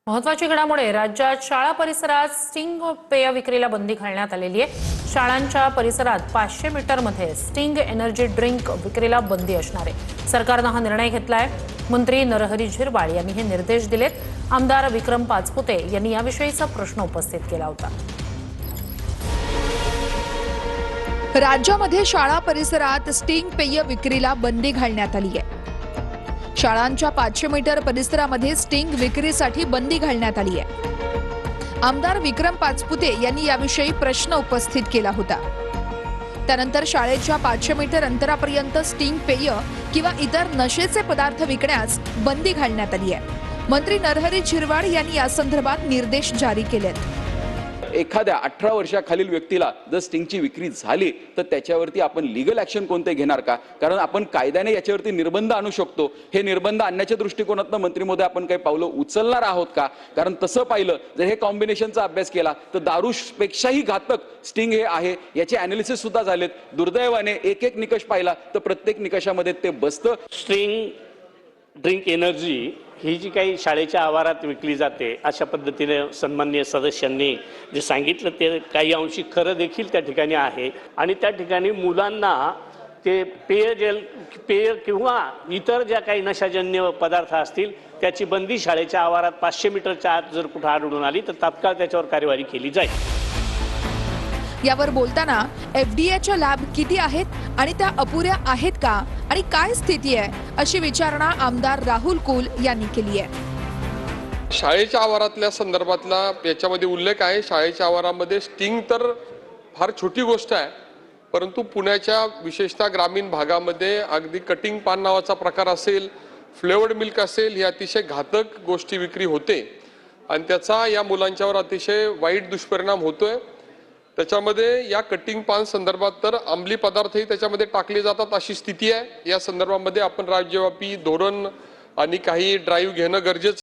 महत्त्वाची घडामोड राज्यात शाळा परिसरात स्टिंग पेय विक्रीला बंदी घालण्यात आलेली आहे। शाळांच्या परिसरात 500 मीटरमध्ये स्टिंग एनर्जी ड्रिंक विक्रीला बंदी असणार आहे। सरकारने हा निर्णय घेतलाय। मंत्री नरहरी झिरवाळ यांनी हे निर्देश दिलेत। आमदार विक्रम पाचपुते यांनी याविषयीचा प्रश्न उपस्थित केला होता। राज्यामध्ये शाळा परिसरात स्टिंग पेय विक्रीला बंदी घालण्यात आली आहे। शाळांच्या 500 मीटर परिसरामध्ये स्टिंग विक्रीसाठी बंदी घालण्यात आली आहे। आमदार विक्रम पाचपुते यांनी याविषयी प्रश्न उपस्थित केला होता। त्यानंतर शाळेच्या 500 मीटर अंतरापर्यंत स्टिंग पेय किंवा इतर नशेचे पदार्थ विकण्यास बंदी घालण्यात आली आहे। मंत्री नरहरी झिरवाळ यांनी या संदर्भात निर्देश जारी केलेत। एखाद्या 18 वर्षाखालील व्यक्तीला जर स्टिंगची विक्री झाली तर त्याच्यावरती आपण लीगल ऍक्शन कोणते घेणार का? कारण आपण कायद्याने याच्यावरती निर्बंध आणू शकतो। हे निर्बंध आणण्याच्या दृष्टिकोनातून मंत्री महोदय आपण काही पावलं उचलणार आहोत का? कारण तसं पाहिलं जर हे कॉम्बिनेशनचा अभ्यास केला तर दारूपेक्षाही घातक स्टिंग हे आहे। याचे अॅनालिसिस सुद्धा झालेत। दुर्दैवाने एक एक निकष पाहिला तर प्रत्येक निकषामध्ये ते बसतं। स्टिंग ड्रिंक एनर्जी ही जी काही शाळेच्या आवारात विकली जाते अशा पद्धतीने सन्माननीय सदस्यांनी जे सांगितलं ते काही अंशी खरं देखील त्या ठिकाणी आहे। आणि त्या ठिकाणी मुलांना ते पेय किंवा इतर ज्या काही नशाजन्य पदार्थ असतील त्याची बंदी शाळेच्या आवारात 500 मीटरच्या आत जर कुठे आढळून आली तर तात्काळ त्याच्यावर कार्यवाही केली जाईल। यावर बोलताना एफडीएच्या लॅब किती आहेत आणि त्या अपुऱ्या आहेत का आणि काय स्थिती आहे अशी विचारणा आमदार राहुल कुल यांनी केली आहे। शाळेच्या आवारातल्या संदर्भातला याच्यामध्ये उल्लेख आहे। शाळेच्या आवारामध्ये स्टिंग तर फार छोटी गोष्ट आहे, परंतु पुण्याच्या विशेषतः ग्रामीण भागामध्ये अगदी कटिंग पान नावाचा प्रकार असेल, फ्लेवर्ड मिल्क असेल, ही अतिशय घातक गोष्टी विक्री होते आणि त्याचा या मुलांच्यावर अतिशय वाईट दुष्परिणाम होतोय। त्याच्यामध्ये या कटिंग पान संदर्भात तर अंमली पदार्थही त्याच्यामध्ये टाकले जातात अशी स्थिती आहे। या संदर्भामध्ये आपण राज्यव्यापी धोरण आणि काही ड्राईव्ह घेणं गरजेचं